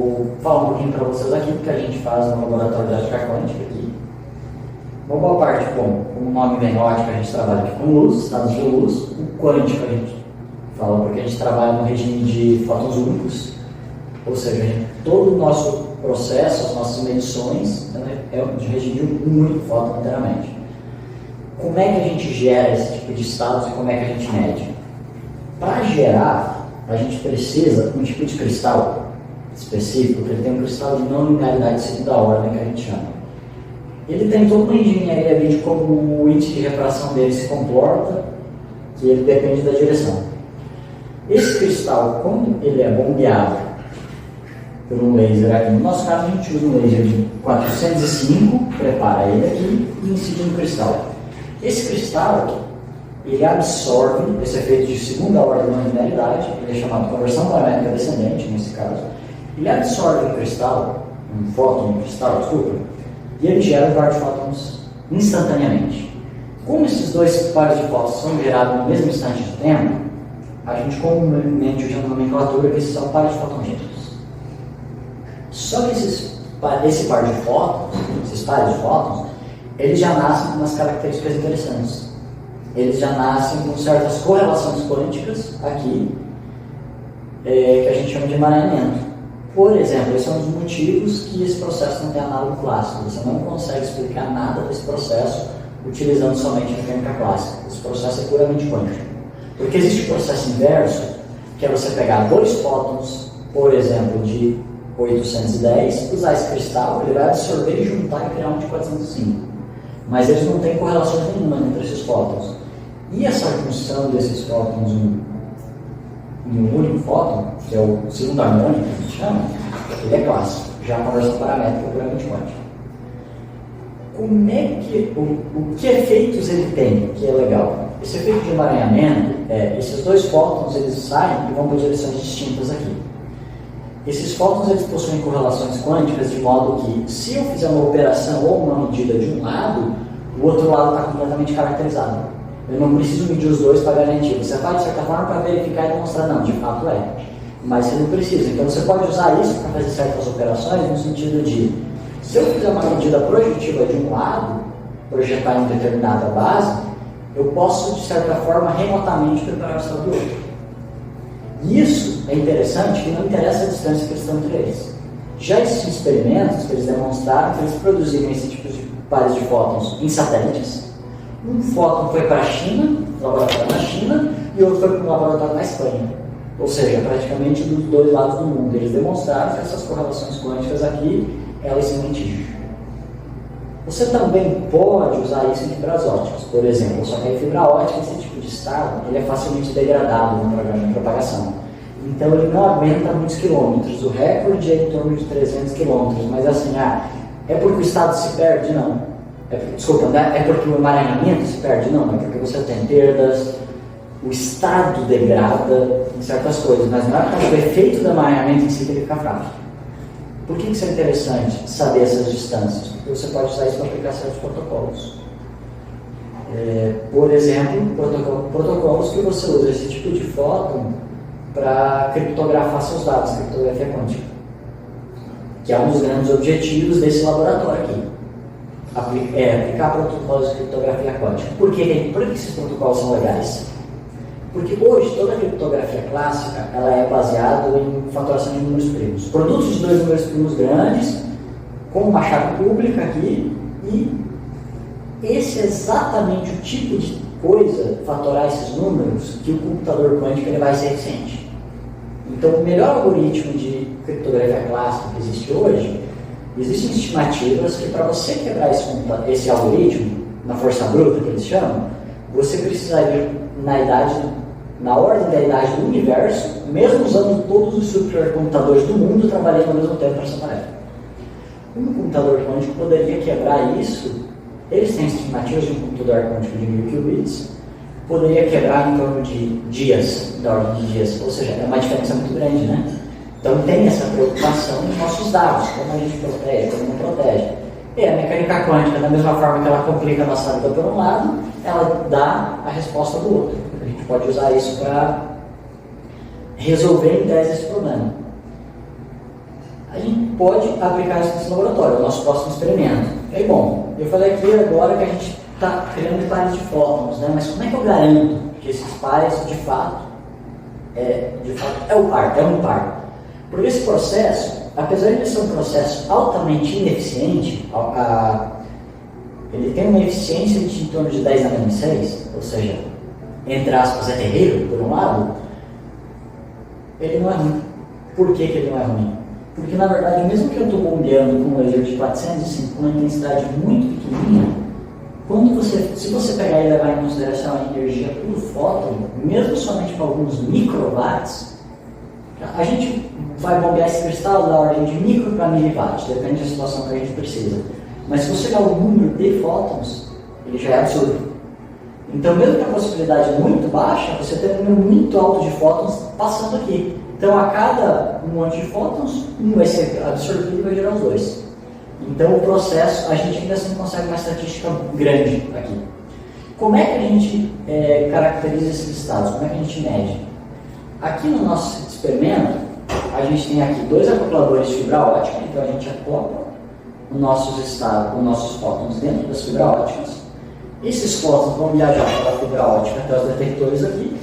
vou falar um pouquinho para vocês aqui do que a gente faz no laboratório de ótica quântica aqui. Uma boa parte, como o nome vem ótica, a gente trabalha aqui com luz, estados de luz. O quântico a gente fala porque a gente trabalha no regime de fótons únicos, ou seja, todo o nosso processo, as nossas medições, é de regime de um único fóton inteiramente. Como é que a gente gera esse tipo de estados e como é que a gente mede? Para gerar, a gente precisa de um tipo de cristal específico, que ele tem um cristal de não linearidade de segunda ordem, que a gente chama. Ele tem toda uma engenharia de como o índice de refração dele se comporta, que ele depende da direção. Esse cristal, quando ele é bombeado por um laser aqui, no nosso caso a gente usa um laser de 405, prepara ele aqui e incide no cristal. Esse cristal, ele absorve esse efeito de segunda ordem de linearidade, ele é chamado de conversão paramétrica descendente, nesse caso. Ele absorve o cristal, um fóton de cristal, desculpa, e ele gera um par de fótons instantaneamente. Como esses dois pares de fótons são gerados no mesmo instante de tempo, a gente comumente usa a nomenclatura que esses são pares de fótons gêmeos. Só que esse par de fótons, esses pares de fótons, eles já nascem com umas características interessantes. Eles já nascem com certas correlações quânticas aqui, que a gente chama de emaranhamento. Por exemplo, esse é um dos motivos que esse processo não tem análogo clássico. Você não consegue explicar nada desse processo utilizando somente a mecânica clássica. Esse processo é puramente quântico. Porque existe o processo inverso, que é você pegar dois fótons, por exemplo, de 810, usar esse cristal, ele vai absorver e juntar e criar um de 405. Mas eles não têm correlação nenhuma entre esses fótons. E essa junção desses fótons em um único fóton, que é o segundo harmônico que a gente chama, ele é clássico, já a conversão paramétrica é puramente quântica. Como é que, o que efeitos ele tem, que é legal? Esse efeito de emaranhamento, esses dois fótons eles saem e vão para direções distintas aqui. Esses fótons eles possuem correlações quânticas de modo que, se eu fizer uma operação ou uma medida de um lado, o outro lado está completamente caracterizado. Eu não preciso medir os dois para garantir. Você vai, de certa forma, para verificar e demonstrar, não, de fato é. Mas você não precisa. Então, você pode usar isso para fazer certas operações no sentido de, se eu fizer uma medida projetiva de um lado, projetar em determinada base, eu posso, de certa forma, remotamente preparar o estado do outro. E isso é interessante, que não interessa a distância que eles estão entre eles. Já existem experimentos que eles demonstraram que eles produzirem esse tipo de pares de fótons em satélites. Um fóton foi para a China, laboratório na China, e outro foi para um laboratório na Espanha. Ou seja, praticamente dos dois lados do mundo. Eles demonstraram que essas correlações quânticas aqui, elas se mantinham. Você também pode usar isso em fibras ópticas, por exemplo. Só que em fibra óptica, esse tipo de estado, ele é facilmente degradado no programa de propagação. Então ele não aguenta muitos quilômetros. O recorde é em torno de 300 quilômetros. Mas assim, é porque o estado se perde? Não. Desculpa, é porque o emaranhamento se perde? Não, é porque você tem perdas, o estado degrada em certas coisas, mas não é porque o efeito do emaranhamento em si que ele fica fraco. Por que isso é interessante, saber essas distâncias? Porque você pode usar isso para aplicar certos protocolos. Por exemplo, protocolos que você usa esse tipo de fóton para criptografar seus dados, criptografia quântica, que é um dos grandes objetivos desse laboratório aqui. Aplicar protocolos de criptografia quântica. Por que esses protocolos são legais? Porque hoje toda a criptografia clássica ela é baseada em fatoração de números primos. Produtos de dois números primos grandes, com uma chave pública aqui, e esse é exatamente o tipo de coisa, fatorar esses números, que o computador quântico ele vai ser eficiente. Então o melhor algoritmo de criptografia clássica que existe hoje, existem estimativas que para você quebrar esse algoritmo, na força bruta que eles chamam, você precisaria, na ordem da idade do universo, mesmo usando todos os supercomputadores do mundo trabalhando ao mesmo tempo para essa tarefa. Um computador quântico poderia quebrar isso, eles têm estimativas de um computador quântico de 1000 qubits, poderia quebrar em torno de dias, da ordem de dias, ou seja, é uma diferença muito grande, né? Então tem essa preocupação nos nossos dados, como a gente protege, como não protege. E a mecânica quântica, da mesma forma que ela complica a nossa vida por um lado, ela dá a resposta do outro. A gente pode usar isso para resolver em tese esse problema. a gente pode aplicar isso nesse laboratório, o nosso próximo experimento. E aí, bom, eu falei aqui agora que a gente está criando pares de fótons, né? Mas como é que eu garanto que esses pares, de fato, é um par? Porque esse processo, apesar de ser um processo altamente ineficiente, ele tem uma eficiência de em torno de 10 na menos 6, ou seja, entre aspas, é terrível, por um lado, ele não é ruim. Por que ele não é ruim? Porque, na verdade, mesmo que eu estou bombeando com um laser de 405 com uma intensidade muito pequenininha, se você pegar e levar em consideração a energia por fóton, mesmo somente para alguns microwatts, a gente vai bombear esse cristal da ordem de micro para miliwatt, depende da situação que a gente precisa. Mas se você olhar o número de fótons, ele já é absurdo. Então, mesmo que a possibilidade é muito baixa, você tem um número muito alto de fótons passando aqui. Então, a cada um monte de fótons, um vai ser absorvido e vai gerar os dois. Então, o processo, a gente ainda assim consegue uma estatística grande aqui. Como é que a gente caracteriza esses estados? Como é que a gente mede? Aqui no nosso experimento, a gente tem aqui 2 acopladores de fibra ótica, então a gente acopla os nossos fótons dentro das fibras óticas. Esses fótons vão viajar pela fibra ótica até os detectores aqui.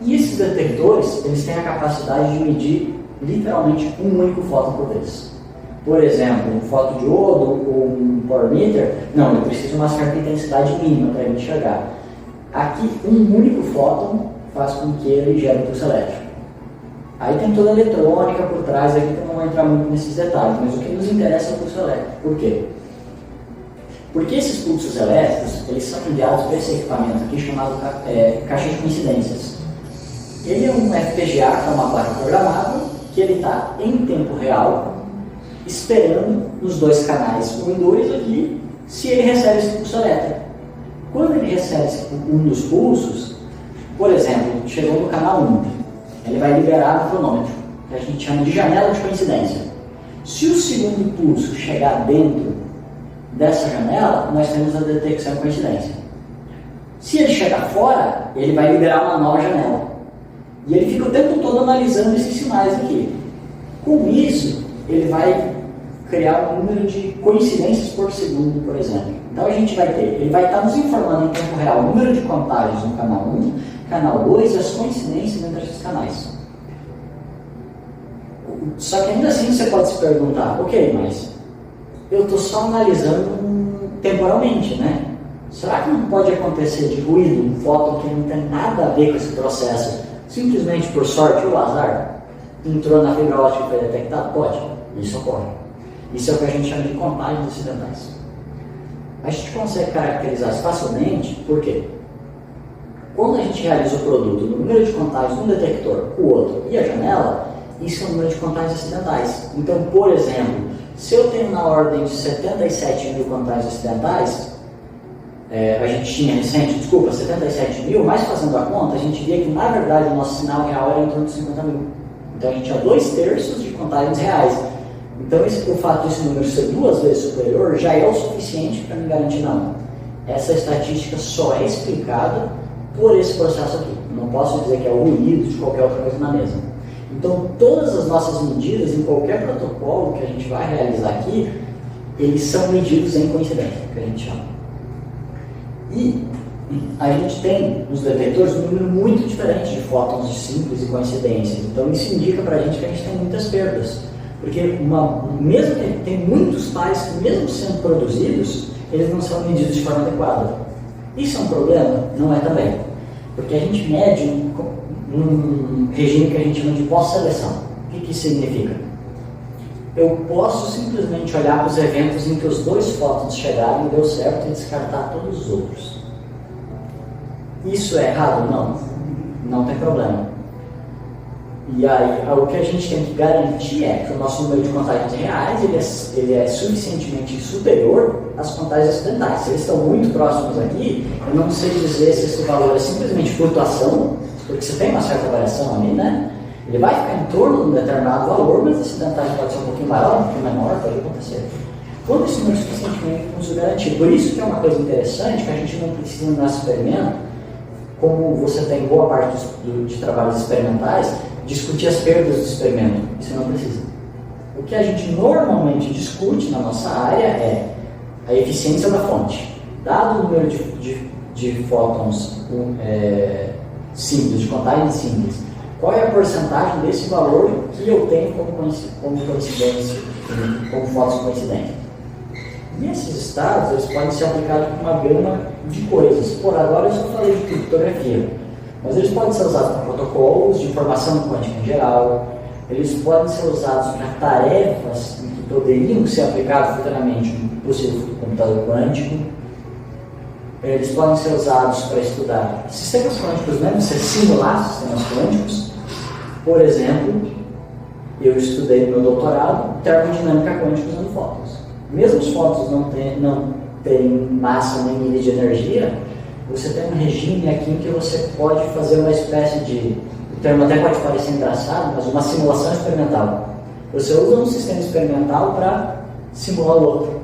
E esses detectores, eles têm a capacidade de medir literalmente um único fóton por vez. Por exemplo, um fotodiodo ou um power meter, não, eu preciso de uma certa intensidade mínima para ele enxergar. Aqui, um único fóton faz com que ele gere um pulso elétrico. Aí tem toda a eletrônica por trás, aqui que eu não vou entrar muito nesses detalhes, mas o que nos interessa é o pulso elétrico. Por quê? Porque esses pulsos elétricos, eles são enviados para esse equipamento aqui chamado caixa de coincidências. Ele é um FPGA, que é uma placa programável, que ele está em tempo real, esperando nos 2 canais 1 e 2 aqui, se ele recebe esse pulso elétrico. Quando ele recebe um dos pulsos, por exemplo, chegou no canal 1, ele vai liberar o cronômetro, que a gente chama de janela de coincidência. Se o segundo pulso chegar dentro dessa janela, nós temos a detecção de coincidência. Se ele chegar fora, ele vai liberar uma nova janela. E ele fica o tempo todo analisando esses sinais aqui. Com isso, ele vai criar um número de coincidências por segundo, por exemplo. Então a gente vai ter, ele vai estar nos informando em tempo real o número de contágios no canal 1, canal 2 e as coincidências entre esses canais. Só que ainda assim você pode se perguntar, ok, mas eu estou só analisando temporalmente, né? Será que não pode acontecer de ruído, um fóton que não tem nada a ver com esse processo, simplesmente por sorte ou azar, entrou na fibra ótica e foi detectado? Pode, isso ocorre. Isso é o que a gente chama de contágios acidentais. A gente consegue caracterizar facilmente, por quê? Quando a gente realiza o produto no número de contágios de um detector, o outro e a janela, isso é o número de contágios acidentais. Então, por exemplo, se eu tenho na ordem de 77 mil contágios acidentais, a gente tinha recente, 77 mil, mas fazendo a conta, a gente via que na verdade o nosso sinal real era em torno de 50 mil. Então a gente tinha 2/3 de contágios reais. Então o fato desse número ser 2 vezes superior já é o suficiente para me garantir não. Essa estatística só é explicada por esse processo aqui. Não posso dizer que é o ruído de qualquer outra coisa na mesa. Então todas as nossas medidas em qualquer protocolo que a gente vai realizar aqui, eles são medidos em coincidência, que a gente chama. E a gente tem nos detectores um número muito diferente de fótons simples e coincidências. Então isso indica para a gente que a gente tem muitas perdas. Porque mesmo que tem muitos pares que mesmo sendo produzidos, eles não são medidos de forma adequada. Isso é um problema? Não é também. Porque a gente mede um regime que a gente chama de pós-seleção. O que isso significa? Eu posso simplesmente olhar para os eventos em que os 2 fótons chegaram e deu certo e descartar todos os outros. Isso é errado? Não. Não tem problema. E aí, o que a gente tem que garantir é que o nosso número de contágios reais ele é suficientemente superior às contágios acidentais. Se eles estão muito próximos aqui, eu não sei dizer se esse valor é simplesmente flutuação, porque você tem uma certa variação ali, né? Ele vai ficar em torno de um determinado valor, mas esse acidentais pode ser um pouquinho maior, um pouquinho menor, pode acontecer. Quando esse número é suficientemente nos garantir. Por isso que é uma coisa interessante que a gente não precisa no nosso experimento, como você tem boa parte de trabalhos experimentais, discutir as perdas do experimento. Isso não precisa. O que a gente normalmente discute na nossa área é a eficiência da fonte. Dado o número de fótons simples, de contagem simples, qual é a porcentagem desse valor que eu tenho como coincidência, como fótons coincidentes? E esses estados eles podem ser aplicados para uma gama de coisas. Por agora eu só falei de criptografia, mas eles podem ser usados para protocolos de informação quântica em geral, eles podem ser usados para tarefas que poderiam ser aplicadas futuramente no possível computador quântico. Eles podem ser usados para estudar sistemas quânticos, mesmo você simular sistemas quânticos. Por exemplo, eu estudei no meu doutorado termodinâmica quântica usando fótons. Mesmo os fótons não terem massa nem nível de energia, você tem um regime aqui em que você pode fazer uma espécie de, o termo até pode parecer engraçado, mas uma simulação experimental. Você usa um sistema experimental para simular o outro.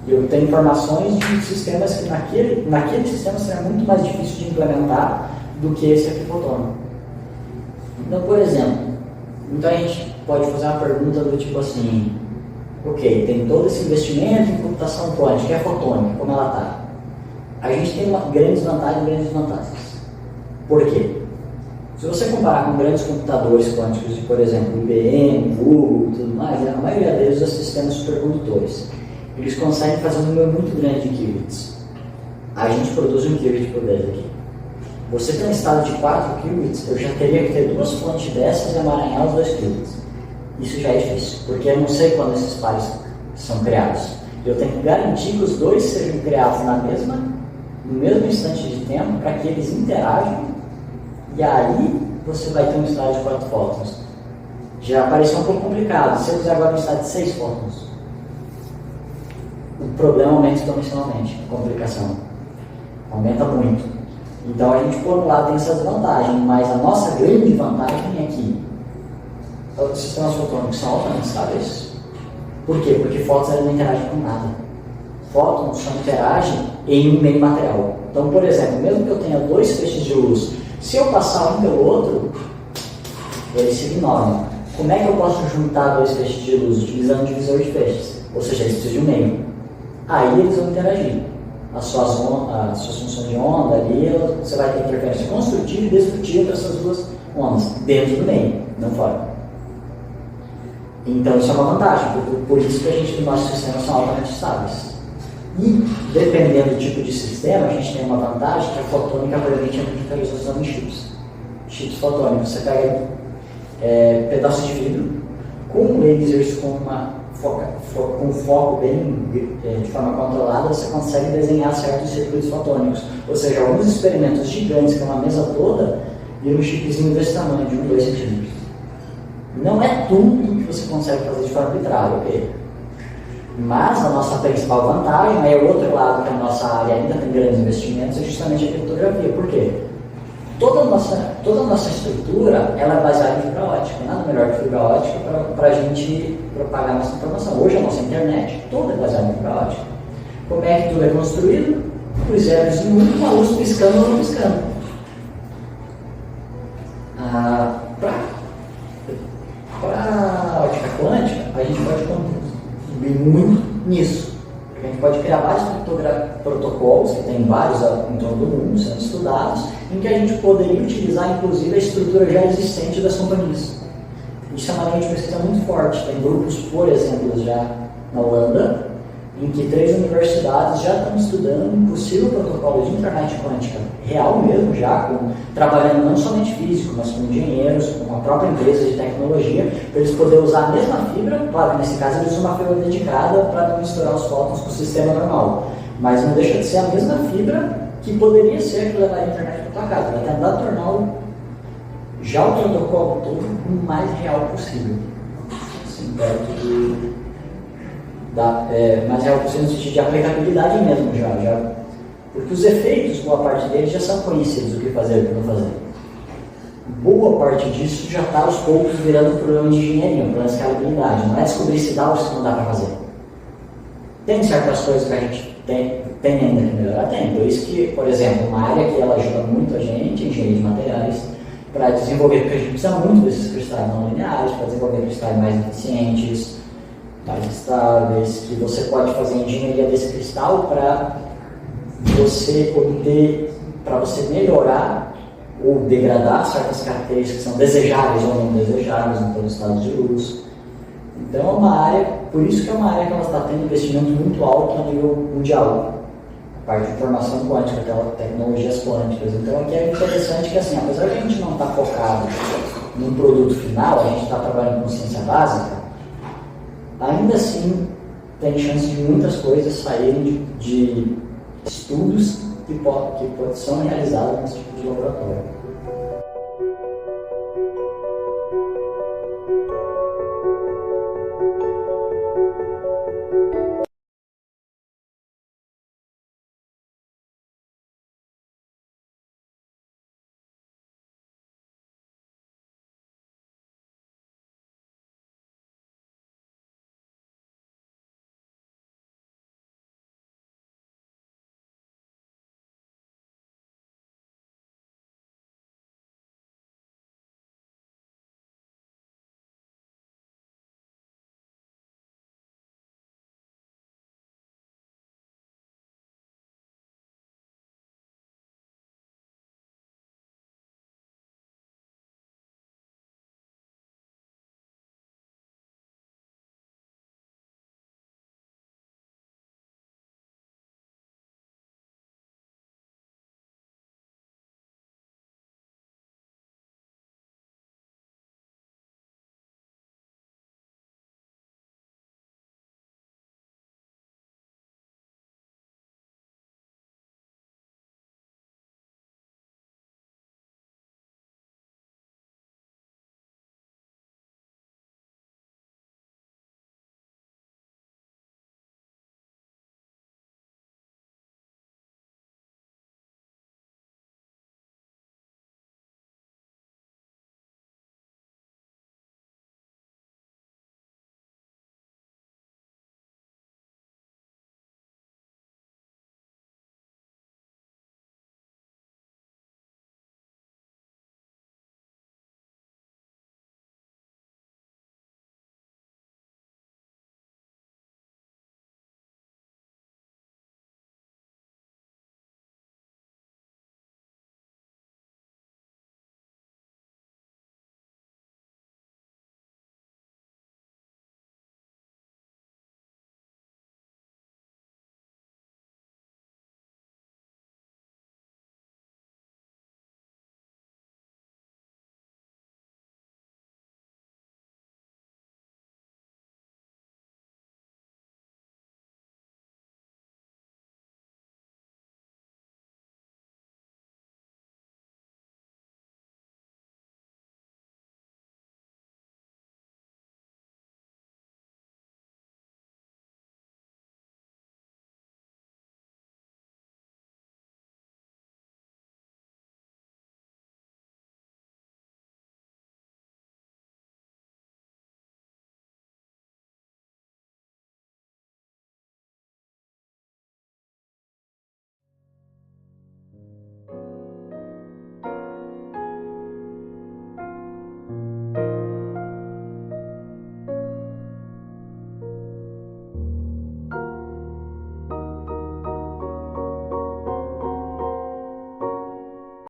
E eu tenho informações de sistemas que naquele sistema será muito mais difícil de implementar do que esse aqui fotônico. Então, por exemplo, então a gente pode fazer uma pergunta do tipo assim, ok, tem todo esse investimento em computação quântica, é fotônica, como ela está? A gente tem grandes vantagens e grandes desvantagens. Por quê? Se você comparar com grandes computadores quânticos, de, por exemplo, IBM, Google e tudo mais, a maioria deles usa sistemas supercondutores. Eles conseguem fazer um número muito grande de qubits. A gente produz um qubit por vez aqui. Você tem um estado de 4 qubits, eu já teria que ter 2 fontes dessas e amaranhar os 2 qubits. Isso já é difícil, porque eu não sei quando esses pares são criados. Eu tenho que garantir que os dois sejam criados no mesmo instante de tempo, para que eles interajam, e aí você vai ter um estado de 4 fótons. Já pareceu um pouco complicado. Se eu fizer agora um estado de 6 fótons, o problema aumenta exponencialmente, a complicação aumenta muito. Então a gente, por um lado, tem essa desvantagem, mas a nossa grande vantagem é que os sistemas fotônicos são altamente estáveis. Por quê? Porque fótons não interagem com nada. Fótons só interagem em um meio material. Então, por exemplo, mesmo que eu tenha 2 feixes de luz, se eu passar um pelo outro, eles se ignoram. Como é que eu posso juntar 2 feixes de luz utilizando um divisor de feixes? Ou seja, eles precisam de um meio. Aí eles vão interagir. As suas funções de onda ali, você vai ter interferência construtiva e destrutiva dessas 2 ondas, dentro do meio, não fora. Então isso é uma vantagem, por isso que os nossos sistemas são altamente estáveis. E, dependendo do tipo de sistema, a gente tem uma vantagem que a fotônica permite a monitorização em chips fotônicos. Você pega pedaços de vidro com lasers com um foco bem de forma controlada, você consegue desenhar certos circuitos fotônicos. Ou seja, alguns experimentos gigantes, que é uma mesa toda, viram um chipzinho desse tamanho, de 1 ou 2 centímetros. Não é tudo que você consegue fazer de forma arbitrária, ok? Mas a nossa principal vantagem, aí o outro lado que a nossa área ainda tem grandes investimentos, é justamente a criptografia. Por quê? Toda a nossa estrutura ela é baseada em fibra ótica. Nada melhor que fibra ótica para a gente propagar nossa informação. Hoje a nossa internet toda é baseada em fibra ótica. Como é que tudo é construído? Os zeros e um, uma luz piscando ou não piscando. Para a ótica quântica, a gente pode contribuir muito nisso. A gente pode criar vários protocolos, que tem vários em torno do mundo sendo estudados, em que a gente poderia utilizar, inclusive, a estrutura já existente das companhias. Isso é uma linha de pesquisa muito forte. Tem grupos, por exemplo, já na Holanda, em que 3 universidades já estão estudando um possível protocolo de internet quântica real mesmo, trabalhando não somente físico, mas com engenheiros, com a própria empresa de tecnologia, para eles poderem usar a mesma fibra. Claro, nesse caso eles usam uma fibra dedicada para não misturar os fótons com o sistema normal, mas não deixa de ser a mesma fibra que poderia ser que levar a internet para a tua casa. Vai tentar tornar o protocolo todo o mais real possível, assim, perto mais real possível no sentido de aplicabilidade mesmo já. Porque os efeitos, boa parte deles já são conhecidos, o que fazer e o que não fazer. Boa parte disso já está aos poucos virando problema de engenharia, problema de escalabilidade. Não é descobrir se dá ou se não dá para fazer. Tem certas coisas que a gente tem ainda que melhorar? Tem. Por isso que, por exemplo, uma área que ela ajuda muito a gente, engenharia de materiais, para desenvolver, porque a gente precisa muito desses cristais não lineares, para desenvolver cristais mais eficientes, mais estáveis, que você pode fazer engenharia desse cristal para você obter, para você melhorar ou degradar certas características que são desejáveis ou não desejáveis em todos os estados de luz. Então é uma área, por isso que é uma área que ela está tendo investimento muito alto a nível mundial. A parte de informação quântica, tecnologias quânticas. Então aqui é interessante que, assim, apesar de a gente não estar focado num produto final, a gente está trabalhando com ciência básica, ainda assim tem chance de muitas coisas saírem de estudos que são realizados nesse tipo de laboratório.